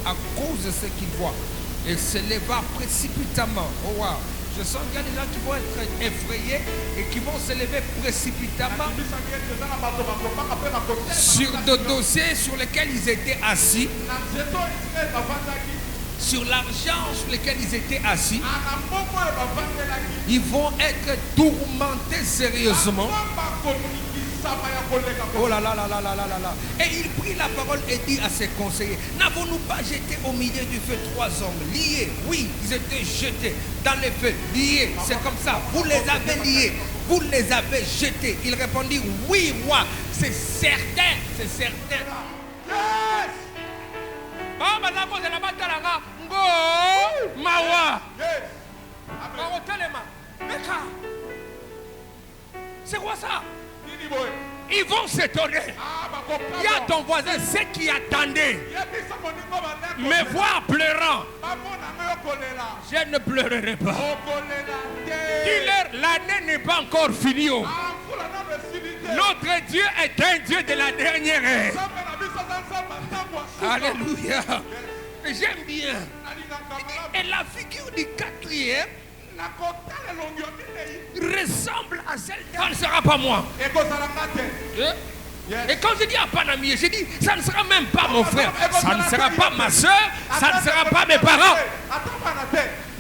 à cause de ce qu'il voit. Et s'éleva précipitamment. Oh wow. Je sens qu'il y a des gens qui vont être effrayés et qui vont se lever précipitamment sur des dossiers sur lesquels ils étaient assis, sur l'argent sur lequel ils étaient assis. Ils vont être tourmentés sérieusement. Oh là là là là là là là là. Et il prit la parole et dit à ses conseillers, n'avons-nous pas jeté au milieu du feu 3 hommes liés? Oui, ils étaient jetés dans les feux, liés, c'est comme ça. Vous les avez liés, vous les avez jetés. Il répondit, oui roi, c'est certain, c'est certain. Yes! Oh, madame, vous allez battre la main. Ngo, mawa. C'est quoi ça? Ils vont s'étonner. Il y a ton voisin, ceux qui attendaient me voir pleurant. Je ne pleurerai pas. Dis-leur, l'année n'est pas encore finie. Notre Dieu est un Dieu de la dernière ère. Alléluia. J'aime bien. Et la figure du quatrième ressemble à celle de... Ça ne sera pas moi. Et quand je dis à Panami, je dis, ça ne sera même pas mon frère, ça ne sera pas ma soeur, ça ne sera pas mes parents,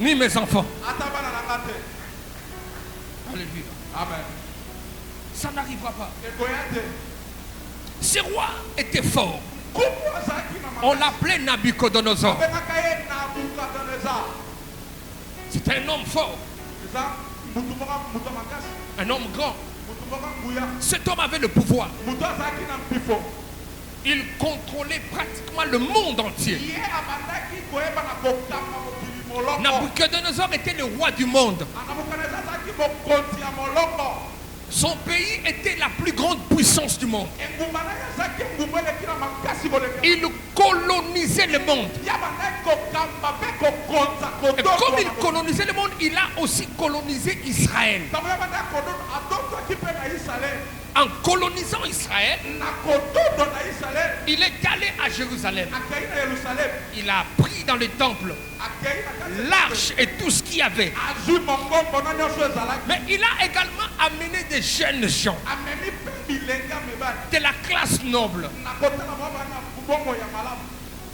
ni mes enfants. Alléluia. Amen. Ça n'arrivera pas. Ce roi était fort. On l'appelait Nabucodonosor. C'est un homme fort. Un homme grand. Cet homme avait le pouvoir. Il contrôlait pratiquement le monde entier. Nabucodonosor était le roi du monde. Son pays était la plus grande puissance du monde. Il colonisait le monde. Et comme il colonisait le monde, il a aussi colonisé Israël. En colonisant Israël, il est allé à Jérusalem. Il a pris dans le temple l'arche et tout ce qu'il y avait. Mais il a également amené des jeunes gens de la classe noble.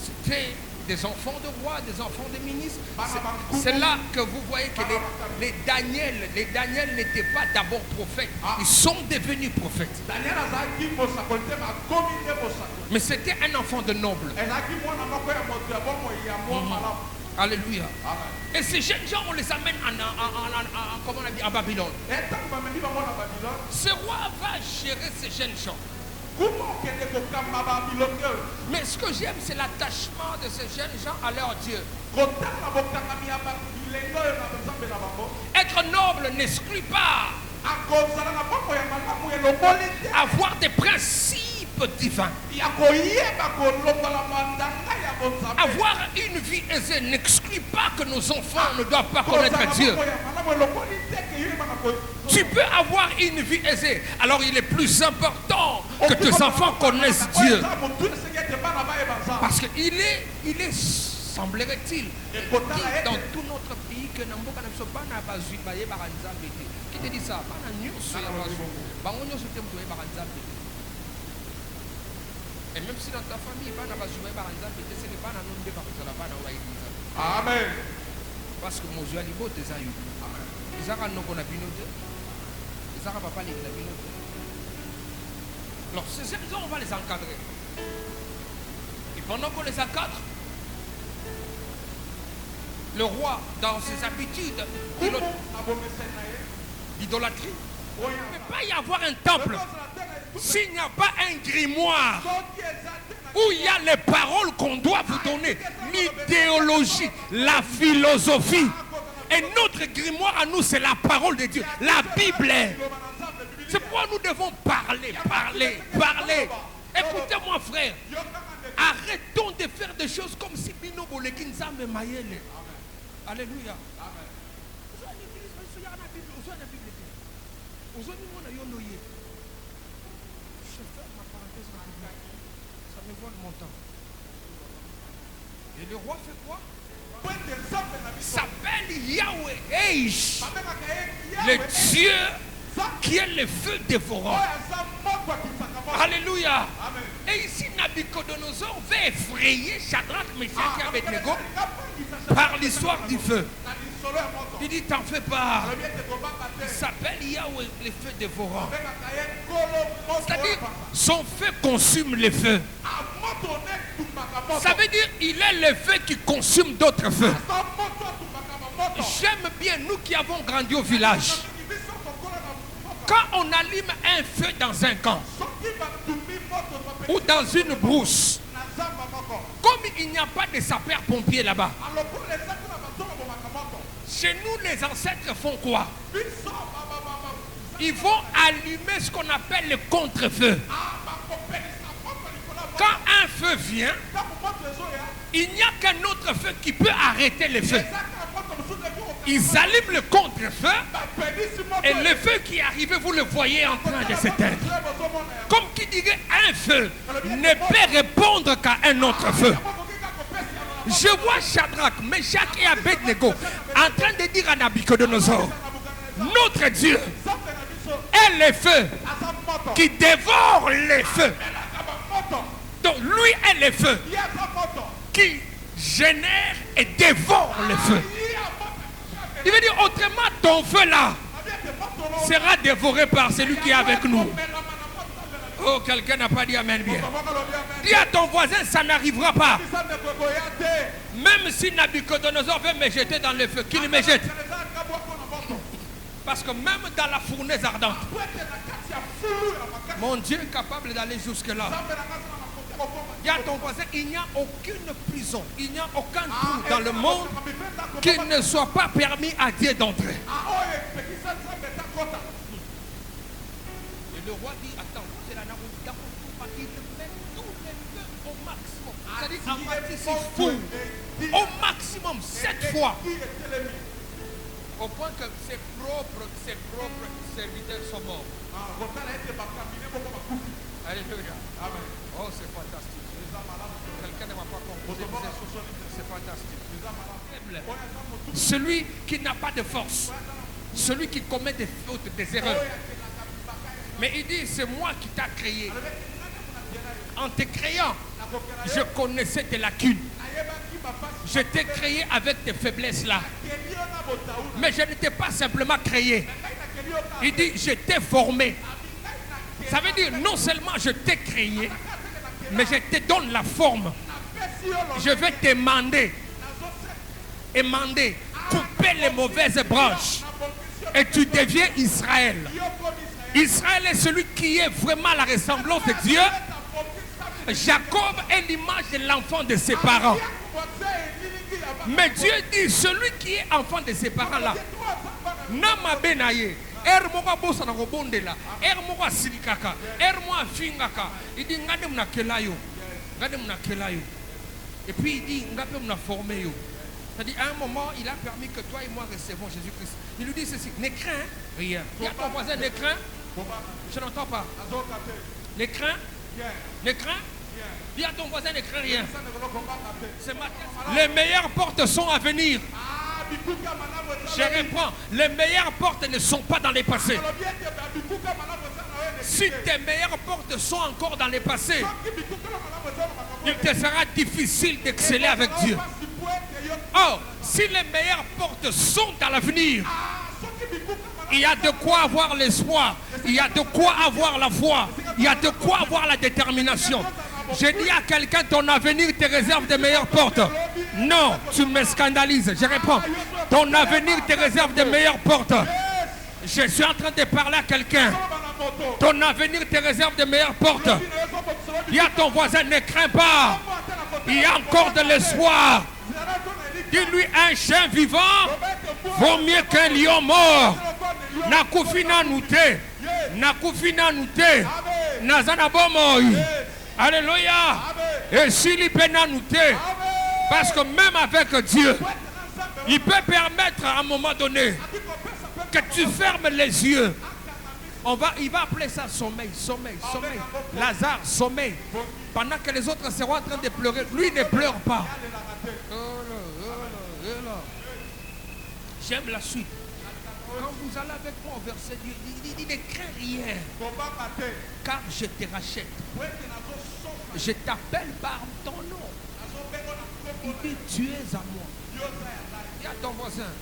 C'était des enfants de rois, des enfants de ministres. C'est là que vous voyez que les Daniel n'étaient pas d'abord prophètes. Ils sont devenus prophètes. Mais c'était un enfant de noble. Alléluia. Et ces jeunes gens, on les amène comment on a dit, en Babylone. Ce roi va gérer ces jeunes gens. Mais ce que j'aime, c'est l'attachement de ces jeunes gens à leur Dieu. Être noble n'exclut pas avoir des principes divins. Avoir une vie aisée n'exclut pas que nos enfants ne doivent pas connaître Dieu. Tu peux avoir une vie aisée, alors il est plus important que tes enfants connaissent Dieu. Parce qu'il est, semblerait-il, dans tout notre pays que qui te dit ça? Et même si dans ta famille, amen. Parce que mon Dieu a dit, ils ont papa les. Alors, ces gens, on va les encadrer. Et pendant qu'on les encadre, le roi, dans ses habitudes d'idolâtrie, il ne peut pas y avoir un temple s'il n'y a pas un grimoire où il y a les paroles qu'on doit vous donner, l'idéologie, la philosophie. Et notre grimoire à nous, c'est la parole de Dieu, la Bible. C'est pourquoi nous devons parler. Écoutez-moi, frère. Arrêtons de faire des choses comme si Bino Bolekinzambe Mayele. Alléluia. Je ferme ma parenthèse. Ça me vole mon temps. Et le roi fait quoi? S'appelle Yahweh Eish, le Dieu qui est le feu dévorant. Alléluia. Et ici, Nabucodonosor veut effrayer Shadrach, Meshach et Abednego par l'histoire du feu. Il dit, t'en fais pas. Il s'appelle Yahweh, le feu dévorant. C'est-à-dire, son feu consume le feu. Ça veut dire, il est le feu qui consume d'autres feux. J'aime bien, nous qui avons grandi au village, quand on allume un feu dans un camp ou dans une brousse, comme il n'y a pas de sapeurs-pompiers là-bas, chez nous les ancêtres font quoi? Ils vont allumer ce qu'on appelle le contre-feu. Quand un feu vient, il n'y a qu'un autre feu qui peut arrêter le feu. Ils allument le contre-feu et le feu qui est arrivé, vous le voyez en train de s'éteindre. Comme qui dirait, un feu ne peut répondre qu'à un autre feu. Je vois Shadrach, Meshach et Abednego en train de dire à Nabucodonosor, notre Dieu est le feu qui dévore les feux. Donc lui est le feu qui génère et dévore le feu. Il veut dire autrement, ton feu là sera dévoré par celui qui est avec nous. Oh, quelqu'un n'a pas dit amen bien. Dis à ton voisin, ça n'arrivera pas. Même si Nabucodonosor veut me jeter dans le feu, qu'il me jette. Parce que même dans la fournaise ardente, mon Dieu est capable d'aller jusque-là. Dis à ton voisin, il n'y a aucune prison, il n'y a aucun trou dans le monde qui ne soit pas permis à Dieu d'entrer. Et le roi dit, attends, c'est la Naroute, il met tous les feux au maximum. C'est-à-dire, en partie, fou. Au maximum, 7 fois. Au point que ses propres serviteurs sont morts. Alléluia. Oh, c'est fantastique. Quelqu'un ne m'a pas compris. C'est fantastique. Celui qui n'a pas de force, celui qui commet des fautes, des erreurs. Mais il dit, c'est moi qui t'ai créé. En te créant, je connaissais tes lacunes. Je t'ai créé avec tes faiblesses là. Mais je ne t'ai pas simplement créé. Il dit, je t'ai formé. Ça veut dire, non seulement je t'ai créé, mais je te donne la forme. Je vais t'émander, couper les mauvaises branches. Et tu deviens Israël. Israël est celui qui est vraiment la ressemblance de Dieu. Jacob est l'image de l'enfant de ses parents. Mais Dieu dit, celui qui est enfant de ses parents là, Nama Benaye, Ermoa Bosana Robondela, Ermoa Silikaka, Ermoa Fingaka, il dit Ngadem na Kelayo, et puis il dit Ngapem na formé yo. C'est-à-dire à un moment, il a permis que toi et moi recevons Jésus-Christ. Il nous dit ceci, ne crains rien. Il y a ton voisin, ne crains. Je n'entends pas. Ne crains. Ne crains. Dis à ton voisin, ne crains rien. Les meilleures portes sont à venir. Je reprends. Les meilleures portes ne sont pas dans les passés. Si tes meilleures portes sont encore dans les passés, il te sera difficile d'exceller avec Dieu. Or, si les meilleures portes sont à l'avenir, il y a de quoi avoir l'espoir, il y a de quoi avoir la foi, il y a de quoi avoir la détermination. Je dis à quelqu'un, ton avenir te réserve de meilleures portes. Non, tu me scandalises. Je réponds, ton avenir te réserve de meilleures portes. Je suis en train de parler à quelqu'un. Ton avenir te réserve de meilleures portes. Il y a ton voisin, ne crains pas. Il y a encore de l'espoir. Dis-lui, un chien vivant vaut mieux qu'un lion mort. Nakufina nute. Nakufina nute. Nazana bomoy. Alléluia. Et s'il y peut nute. Parce que même avec Dieu, il peut permettre à un moment donné que tu fermes les yeux. Il va appeler ça sommeil, sommeil, sommeil. Lazare, sommeil. Pendant que les autres seront en train de pleurer, lui ne pleure pas. J'aime la suite. Quand vous allez avec moi au verset 2, il ne craint rien. Car je te rachète. Je t'appelle par ton nom. Il dit tu es à moi. Il y a ton voisin.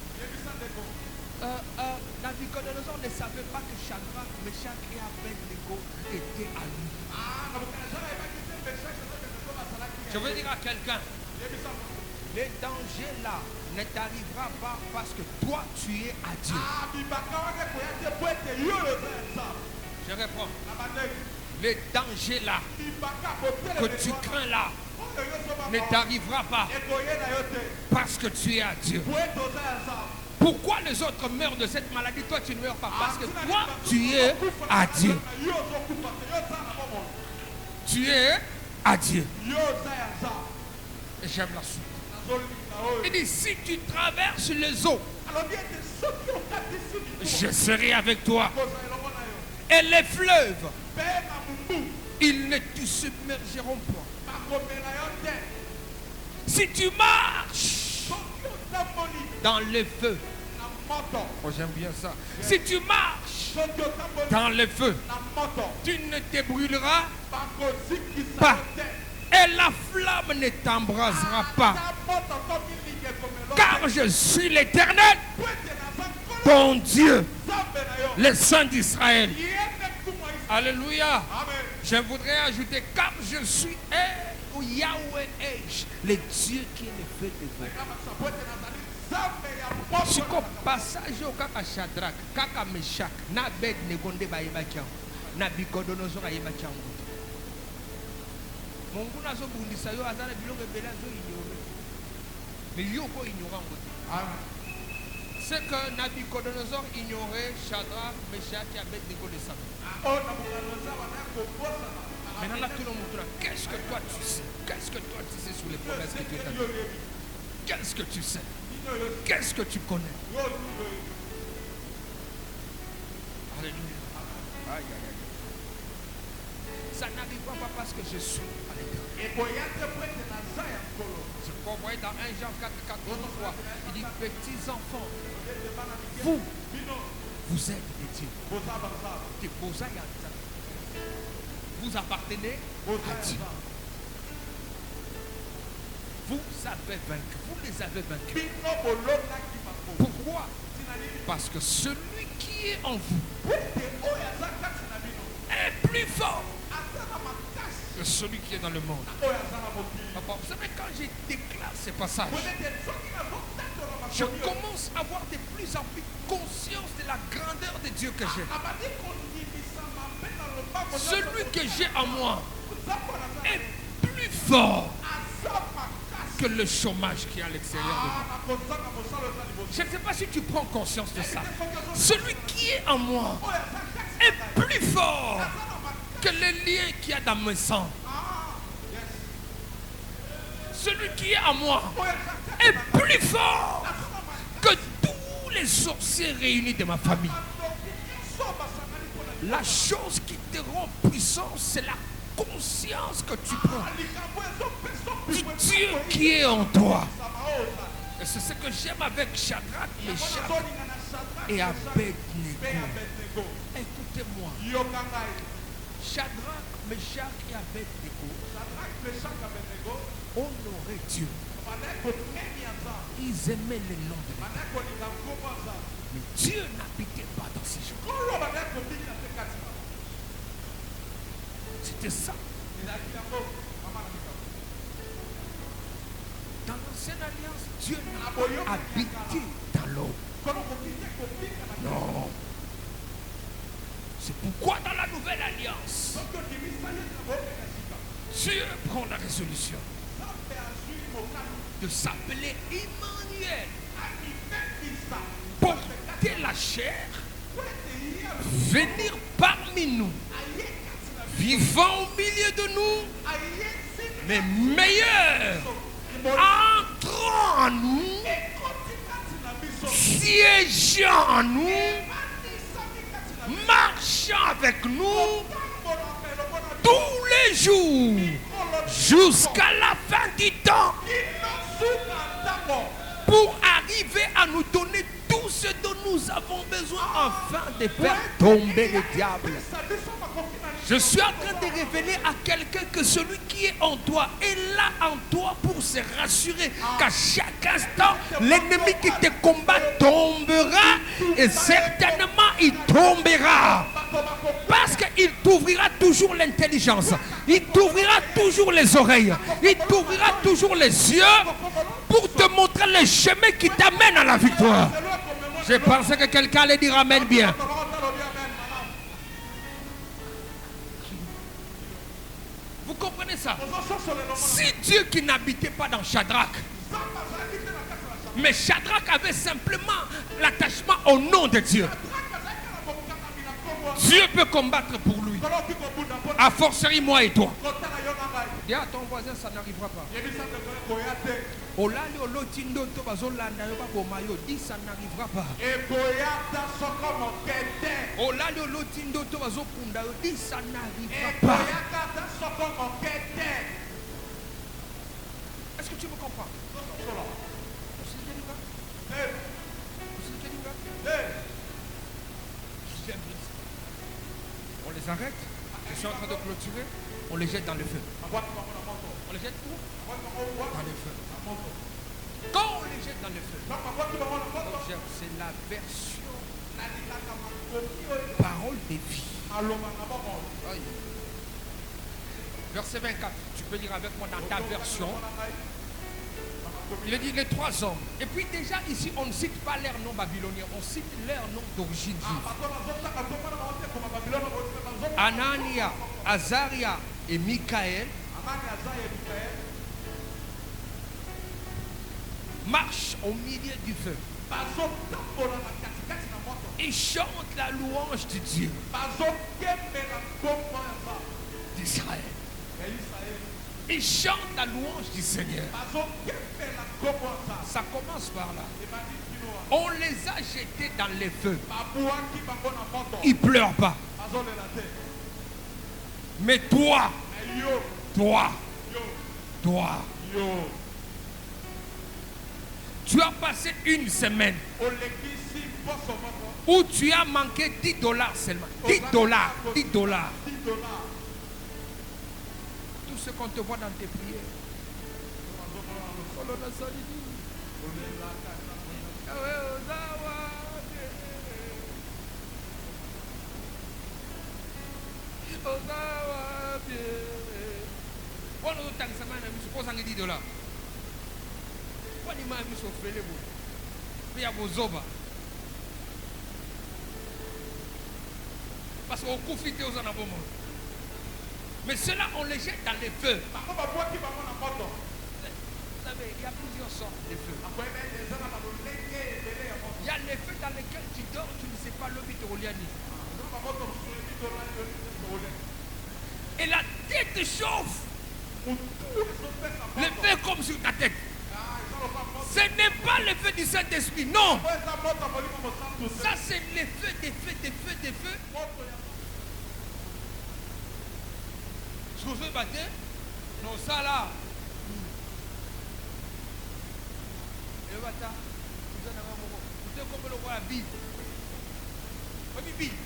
Nabucodonosor ne savait pas que Shadrach, Meshach et Abednego étaient à lui. Je veux dire à quelqu'un, les dangers là ne t'arrivera pas parce que toi tu es à Dieu. Je réponds. Les dangers là que tu crains là ne t'arrivera pas parce que tu es à Dieu. Pourquoi les autres meurent de cette maladie? Toi tu ne meurs pas parce que toi tu es à Dieu. Tu es à Dieu. Et j'aime la suite. Il dit si tu traverses les eaux, je serai avec toi. Et les fleuves, ils ne te submergeront pas. Si tu marches dans le feu, oh, j'aime bien ça. Si tu marches dans le feu, tu ne te brûleras pas. Et la flamme ne t'embrasera pas. Car je suis l'Éternel, ton Dieu, le Saint d'Israël. Alléluia. Je voudrais ajouter, car je suis Yahweh, le Dieu qui est le feu de vous. Si le passage au kaka Shadrach, kaka Meshach, na Abednego nde bayebaki yango, Nabucodonosor ayebaki yango. Mungu nazobundisa yo azala biloko ebele azo ignore. Mais yo ko ignore yango. C'est que Nabucodonosor ignorait Shadrach, Meshach et Abednego le savait. Maintenant là tout le monde, qu'est-ce que toi tu sais? Qu'est-ce que toi tu sais sur les promesses que Dieu t'a données? Qu'est-ce que tu sais? Qu'est-ce que tu connais? Alléluia. Aïe, aïe, aïe. Ça n'arrivera pas parce que je suis à l'Éternel. Je peux voir dans 1 Jean 4, 4, 3. Il dit, petits enfants, vous êtes des dieux. Vous appartenez à Dieu. Vous avez vaincu. Vous les avez vaincus. Pourquoi? Parce que celui qui est en vous est plus fort que celui qui est dans le monde. Papa, vous savez, quand je déclare ces passages, je commence à avoir de plus en plus conscience de la grandeur de Dieu que j'ai. Celui que j'ai en moi est plus fort que le chômage qui est à l'extérieur de moi. Je ne sais pas si tu prends conscience de ça. Celui qui est en moi est plus fort que le lien qu'il y a dans mes sangs. Celui qui est en moi est plus fort que tous les sorciers réunis de ma famille. La chose qui te rend puissant, c'est la conscience que tu prends du Dieu qui est en toi. Et c'est ce que j'aime avec Shadrach, Meshach et Abednego. Écoutez-moi. Shadrach, Meshach et Abednego honoraient Dieu. Ils aimaient le nom de Dieu. Mais Dieu n'habitait pas dans ces gens. C'était ça. Dans l'ancienne alliance, Dieu n'a pas habité dans l'homme. Non. C'est pourquoi dans la nouvelle alliance, Dieu prend la résolution de s'appeler Emmanuel. Porter la chair, venir parmi nous, vivant au milieu de nous, mais meilleur, entrant en nous, siégeant en nous, marchant avec nous tous les jours jusqu'à la fin du temps. de faire tomber le diable. Je suis en train de révéler à quelqu'un que celui qui est en toi est là en toi pour se rassurer qu'à chaque instant, l'ennemi qui te combat tombera et certainement il tombera. Parce qu'il t'ouvrira toujours l'intelligence, il t'ouvrira toujours les oreilles, il t'ouvrira toujours les yeux pour te montrer le chemin qui t'amène à la victoire. Je pensais que quelqu'un allait dire amen bien. Vous comprenez ça? Si Dieu qui n'habitait pas dans Shadrach, mais Shadrach avait simplement l'attachement au nom de Dieu, Dieu peut combattre pour lui. A fortiori moi et toi. Dis à ton voisin, ça n'arrivera pas. Dis ça n'arrivera pas. Dis ça n'arrivera pas. Est-ce que tu me comprends? On les arrête. Je suis en train de clôturer. On les jette dans le feu. On les jette où? Dans le feu. Quand on les jette dans le feu, c'est la version parole de vie. Verset 24. Tu peux lire avec moi dans ta version. Il a dit les 3 hommes. Et puis déjà ici, on ne cite pas leur nom babylonien, on cite leur nom d'origine juive. Anania, Azaria et Michaël marchent au milieu du feu. Ils chantent la louange de Dieu d'Israël. Ils chantent la louange du Seigneur. Ça commence par là. On les a jetés dans les feux. Ils ne pleurent pas. Mais toi, tu as passé une semaine où tu as manqué $10 seulement. $10. Tout ce qu'on te voit dans tes prières. Parce qu'on confite aux en abonnements. Mais ceux-là, on les jette dans les feux. Vous savez, il y a plusieurs sortes de feux. Il y a les feux dans lesquels tu dors, tu ne sais pas le bitoroliani. Et la tête te chauffe. Le feu comme sur ta tête. Ce n'est pas le feu du Saint-Esprit, non. Ça, c'est les feux, des feux. Ce que vous faites battre, non, ça là. Et bata, vous avez comme le roi la Bible. Oui, Bible.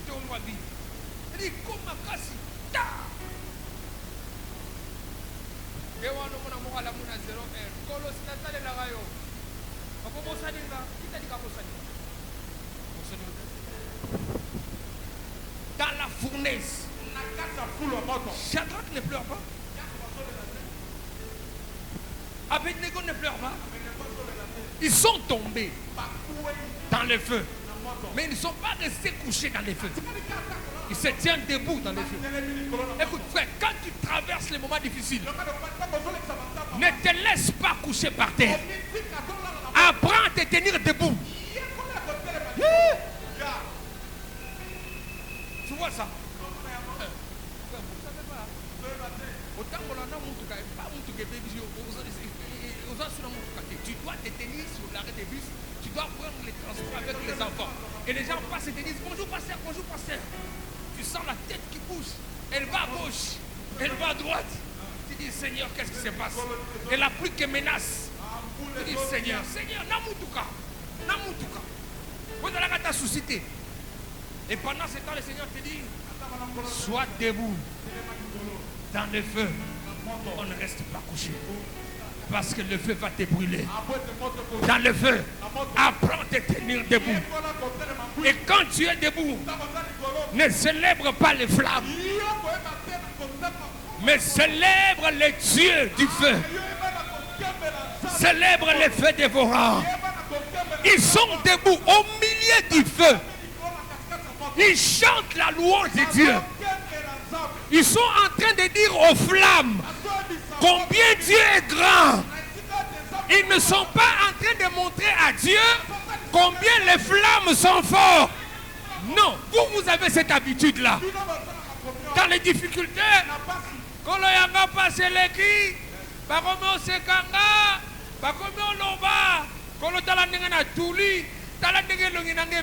Vous avez la Bible. Il dit, comme ma casse, ta. Et on a la mouna 0 R. Colo, c'est la salle de la rayon. On peut bosser là. Qui t'a dit qu'à bosser? Dans la fournaise. Shadrach ne pleure pas. Abednego ne pleure pas. Ils sont tombés dans le feu. Mais ils ne sont pas restés couchés dans les feux. Ils se tiennent debout dans les feux. Écoute frère, quand tu traverses les moments difficiles, ne te laisse pas coucher par terre. Apprends à te tenir debout. Tu vois ça? Tu dois te tenir sur l'arrêt des bus. Tu dois prendre les transports avec les enfants. Et les gens passent et te disent bonjour pasteur, bonjour pasteur. Tu sens la tête qui bouge. Elle va à gauche, elle va à droite. Tu dis Seigneur, qu'est-ce qui se passe? Elle n'a plus que menace. Tu dis Seigneur, Namutuka. Vous allez à ta société. Et pendant ce temps, le Seigneur te dit, sois debout dans le feu. On ne reste pas couché. Parce que le feu va te brûler. Dans le feu, apprends à te tenir debout. Et quand tu es debout, ne célèbre pas les flammes, mais célèbre les dieux du feu. Célèbre les feux dévorants. Ils sont debout au milieu du feu. Ils chantent la louange de Dieu. Ils sont en train de dire aux flammes combien Dieu est grand. Ils ne sont pas en train de montrer à Dieu combien les flammes sont fortes. Non, vous avez cette habitude-là. Dans les difficultés, quand l'on a passé l'écrit, par contre on se kanga, par contre on loba, quand on a la touli, on a la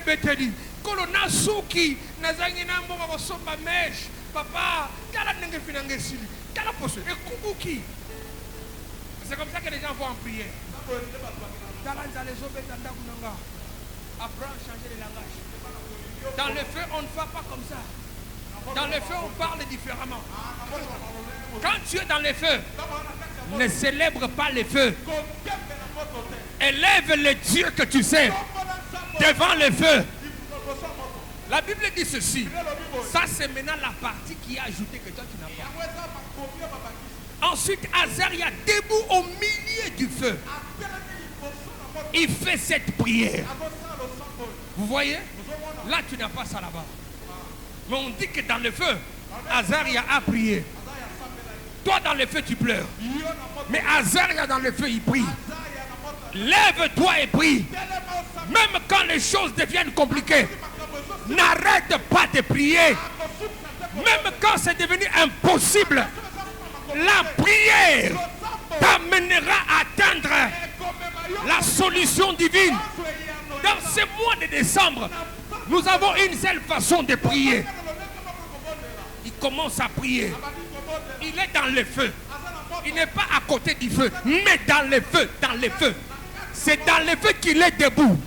beteli, quand on a souki, on a la somba mèche, papa, on a la finangue sili, on a la poche, et kubuki. C'est comme ça que les gens vont en prier. Apprends à changer de langage. Dans le feu, on ne fait pas comme ça. Dans le feu, on parle différemment. Quand tu es dans le feu, ne célèbre pas le feu. Élève le Dieu que tu sais devant le feu. La Bible dit ceci. Ça, c'est maintenant la partie qui est ajoutée que toi tu n'as pas. Ensuite, Azaria, debout au milieu du feu, il fait cette prière. Vous voyez? Là, tu n'as pas ça là-bas. Mais on dit que dans le feu, Azaria a prié. Toi, dans le feu, tu pleures. Mais Azaria, dans le feu, il prie. Lève-toi et prie. Même quand les choses deviennent compliquées, n'arrête pas de prier. Même quand c'est devenu impossible, la prière t'amènera à atteindre la solution divine. Dans ce mois de décembre, nous avons une seule façon de prier. Il commence à prier. Il est dans le feu. Il n'est pas à côté du feu, mais dans le feu, dans le feu. C'est dans le feu qu'il est debout.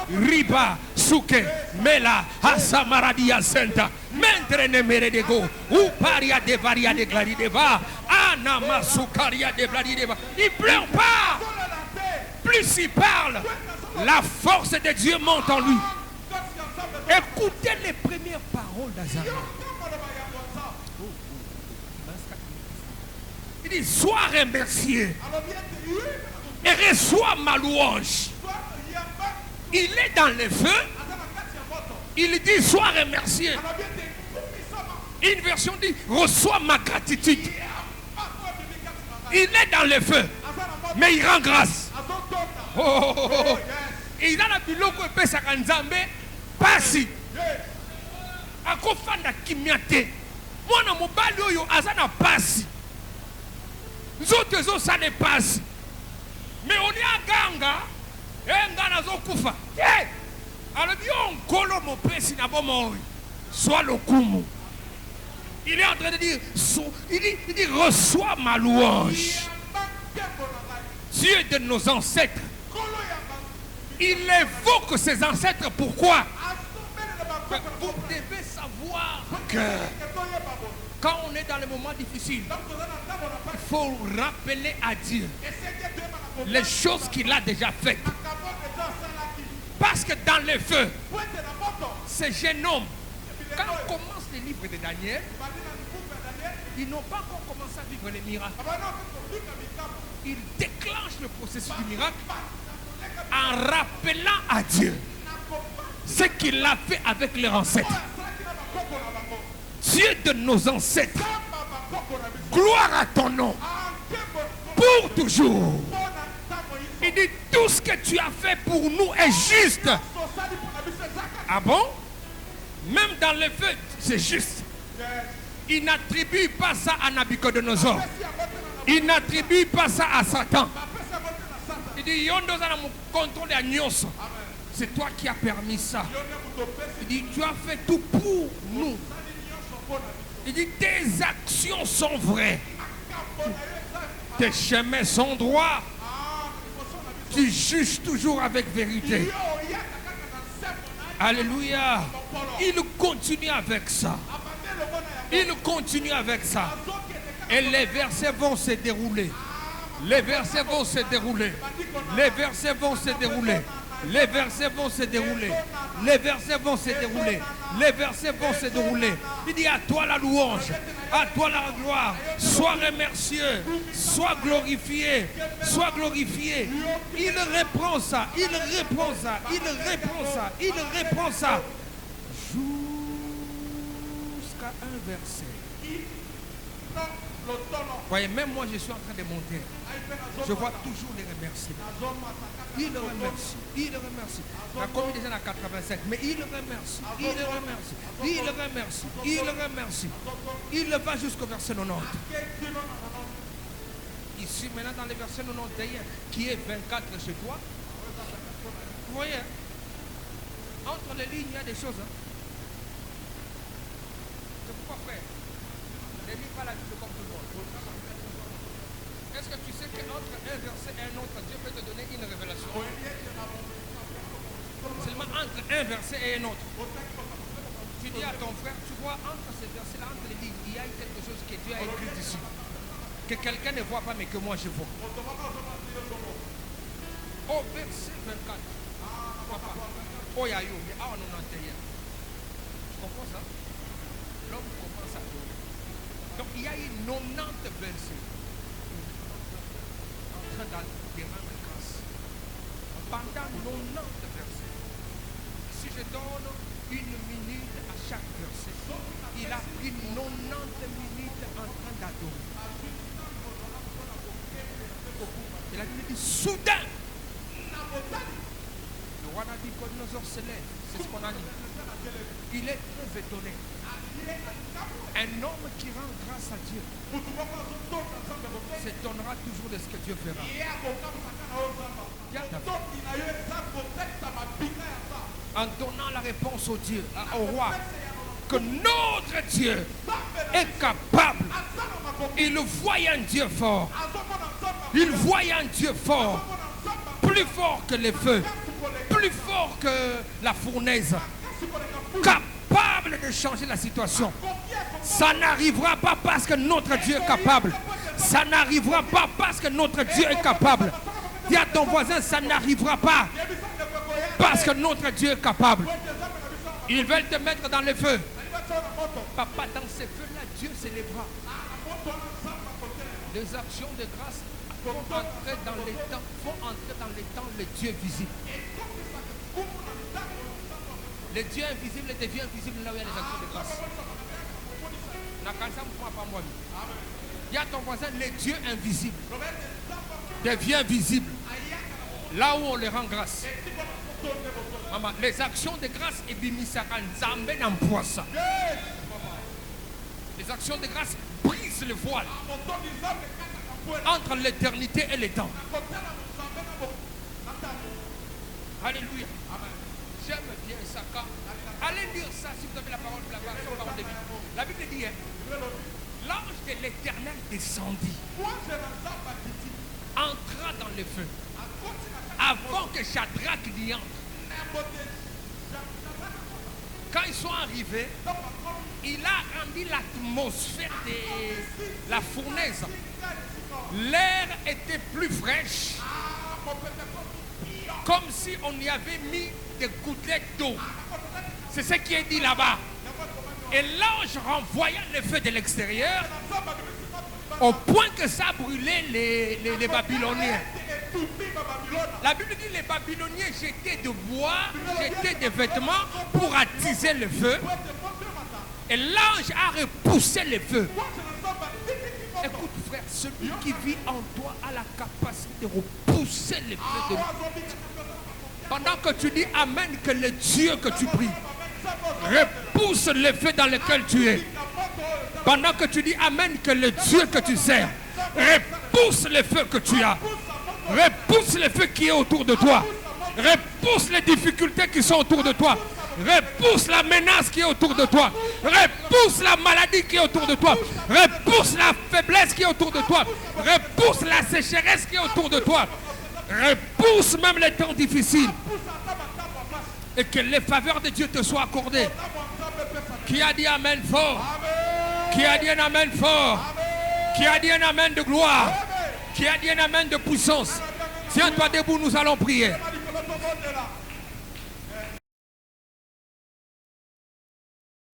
Riba, Souke, Mela, Asamaradia Senta, Mentrene Meredego, Uparia de Varia de Glarideva, Anama Soukaria de Glarideva. Il ne pleure pas. Plus il parle, la force de Dieu monte en lui. Écoutez les premières paroles d'Azaria. Il dit, sois remercié et reçois ma louange. Il est dans le feu. Il dit, sois remercié. Une version dit, reçois ma gratitude. Il est dans le feu, mais il rend grâce. Oh. Il a la biloko et sa kanzambe pasi. Akofanda kimiate. Mwana mobali oyo azana pasi. Zote zo ça ne passe. Mais on y a ganga. Ngana zo kufa. Alors bien kolo mo pesi na bomori. Soit le kumu. Il est en train de dire, il dit reçois ma louange. Dieu de nos ancêtres. Il évoque ses ancêtres. Pourquoi? Vous devez savoir que quand on est dans les moments difficiles, il faut rappeler à Dieu les choses qu'il a déjà faites. Parce que dans le feu, ces jeunes hommes, quand on commence les livres de Daniel, ils n'ont pas encore commencé à vivre les miracles. Ils déclenchent le processus du miracle en rappelant à Dieu ce qu'il a fait avec leurs ancêtres. Dieu de nos ancêtres, gloire à ton nom pour toujours. Il dit tout ce que tu as fait pour nous est juste. Ah bon? Même dans le feu, c'est juste. Il n'attribue pas ça à Nabucodonosor. Il n'attribue pas ça à Satan. Il dit, contrôle à Nyos. C'est toi qui as permis ça. Il dit, tu as fait tout pour nous. Il dit, tes actions sont vraies. Tes chemins sont droits. Tu juges toujours avec vérité. Alléluia. Il continue avec ça. Il continue avec ça. Et les versets vont se dérouler. Les versets vont se dérouler. Les versets vont se dérouler. Les versets vont se dérouler. Les versets vont se dérouler. Les versets vont se dérouler. Il dit à toi la louange, à toi la gloire. Sois remercié, sois glorifié, sois glorifié. Il reprend ça, il reprend ça, il reprend ça, il reprend ça. Jusqu'à un verset. Voyez, même moi je suis en train de monter. Je vois toujours les remerciements. Il le remercie, il le remercie. La commis déjà à 87, mais il le remercie, il le remercie, il le remercie, il le remercie. Il le va jusqu'au verset 90. Ici maintenant dans le verset 91, qui est 24 chez toi. Vous voyez, entre les lignes, il y a des choses. C'est pourquoi frère, ne lis pas la Bible comme tout le monde. Est-ce que tu sais qu'entre un verset et un autre, Dieu peut te donner une révélation? Seulement entre un verset et un autre. Tu dis à ton frère, tu vois, entre ces versets-là, entre les lignes, il y a quelque chose que Dieu a écrit ici. Que quelqu'un ne voit pas, mais que moi je vois. Au verset 24. Papa. Oh, ya yo, ah, on en a. Tu comprends ça? L'homme commence à donner. Donc il y a eu 90 versets. Dans des rangs de grâce. Pendant 90 versets. Si je donne une minute à chaque verset, il a pris 90 minutes en train d'adorer. Il a dit soudain. Le roi Nabucodonosor se lève. C'est ce qu'on a dit. Il est très étonné. Un homme qui rend grâce à Dieu s'étonnera toujours de ce que Dieu fera. En donnant la réponse au Dieu, au roi, que notre Dieu est capable. Il voyait un Dieu fort. Il voyait un Dieu fort. Plus fort que les feux. Plus fort que la fournaise. Capable de changer la situation. Ça n'arrivera pas parce que notre Dieu est capable. Ça n'arrivera pas parce que notre Dieu est capable. Dis à ton voisin, ça n'arrivera pas parce que notre Dieu est capable. Ils veulent te mettre dans le feu. Papa, dans ces feux-là, Dieu s'élèvera. Les actions de grâce font entrer dans les temps le Dieu visible. Le Dieu invisible devient visible là où il y a les actions de grâce. Il y a ton voisin, le Dieu invisible devient visible là où on le rend grâce. Maman, les actions de grâce et bimisaka nzambe n'emploie ça. Les actions de grâce brisent le voile entre l'éternité et le temps. Alléluia. J'aime bien ça. Allez lire ça si vous avez la parole de la parole de Bible. La Bible dit, l'ange de l'Éternel descendit, entra dans le feu, avant que Shadrach n'y entre. Quand ils sont arrivés, il a rendu l'atmosphère de la fournaise. L'air était plus fraîche, comme si on y avait mis des gouttelettes d'eau. C'est ce qui est dit là-bas. Et l'ange renvoya le feu de l'extérieur au point que ça brûlait les Babyloniens. La Bible dit que les Babyloniens jetaient de bois, jetaient des vêtements pour attiser le feu. Et l'ange a repoussé le feu. Écoute frère, celui qui vit en toi a la capacité de repousser le feu de lui. Pendant que tu dis amen, que le Dieu que tu pries repousse le feu dans lequel tu es. Pendant que tu dis amen, que le Dieu que tu sers repousse le feu que tu as. Repousse le feu qui est autour de toi. Repousse les difficultés qui sont autour de toi. Repousse la menace qui est autour de toi. Repousse la maladie qui est autour de toi. Repousse la faiblesse qui est autour de toi. Repousse la sécheresse qui est autour de toi. Repousse même les temps difficiles. Et que les faveurs de Dieu te soient accordées. Qui a dit amen fort? Qui a dit un amen fort? Qui a dit un amen de gloire? Qui a dit un amen de puissance? Tiens-toi debout, nous allons prier.